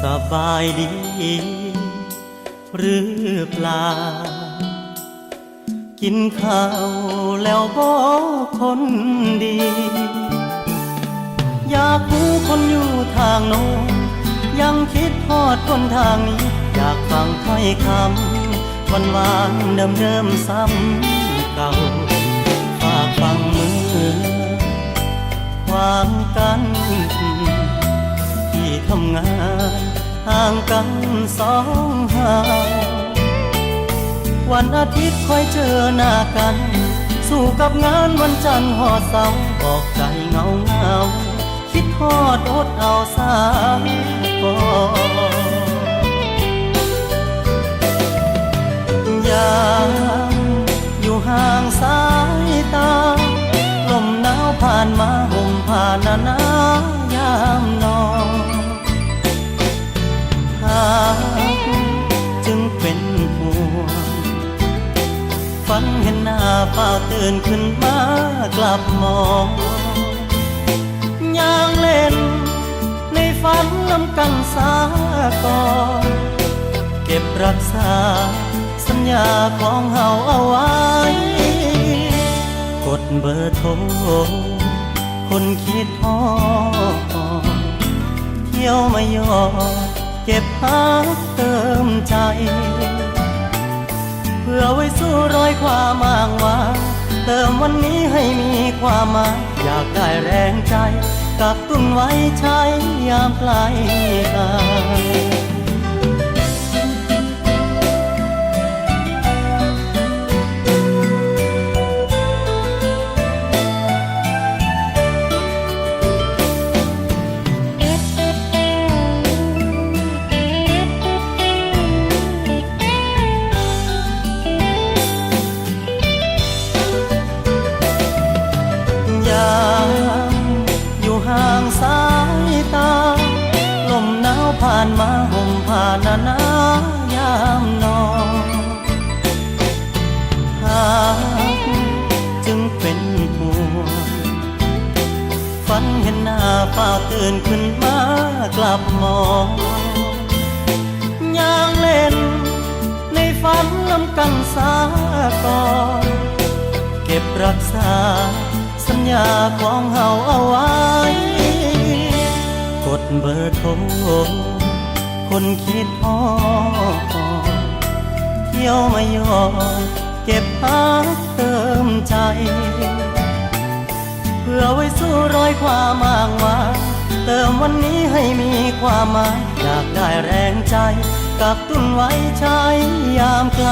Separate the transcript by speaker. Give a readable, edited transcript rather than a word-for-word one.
Speaker 1: สบายดีหรือเปล่ากินข้าวแล้วบ่คนดีอยากรู้คนอยู่ทางโน้นยังคิดทอดคนทางนี้อยากฟังถ้อยคำหวานๆเดิมๆซ้ำเก่าฝากฟังมือความกันที่ทำงานห่างกันสองห่างวันอาทิตย์ค่อยเจอหน้ากันสู้กับงานวันจันทร์หอดเสาร์บอกใจเงาเงาคิดทอดอดเอาสายก่อนยังอยู่ห่างสายตาลมหนาวผ่านมาห่มผ่านหนายามนอนหากจึงเป็นห่วงฝันเห็นหน้าเฝ้าตื่นขึ้นมากลับมองย่างเล่นในฝันนำกันสากอนเก็บรักษาสัญญาของเฮาเอาไว้กดเบอร์โทรคนคิดฮอดเที่ยวไม่ยอดเก็บพักเติมใจเพื่อไว้สู้รอยความอ้างว้างเติมวันนี้ให้มีความหมายอยากได้แรงใจกักตุนไว้ใช้ยามไกลกันห่างสายตาลมหนาวผ่านมาห่มผ่านหนายามนอนหากจึงเป็นห่วงฝันเห็นหน้าเฝ้าตื่นขึ้นมากลับมองย่างเล่นในฝันนำกันสากอนเก็บรักษาสัญญาของเฮาเอาไว้กดเบอร์โทรคนคิดฮอดเที่ยวไม่ยอดเก็บพักเติมใจเพื่อไว้สู้รอยความอ้างว้างเติมวันนี้ให้มีความหมายอยากได้แรงใจกักตุนไว้ใช้ยามไกล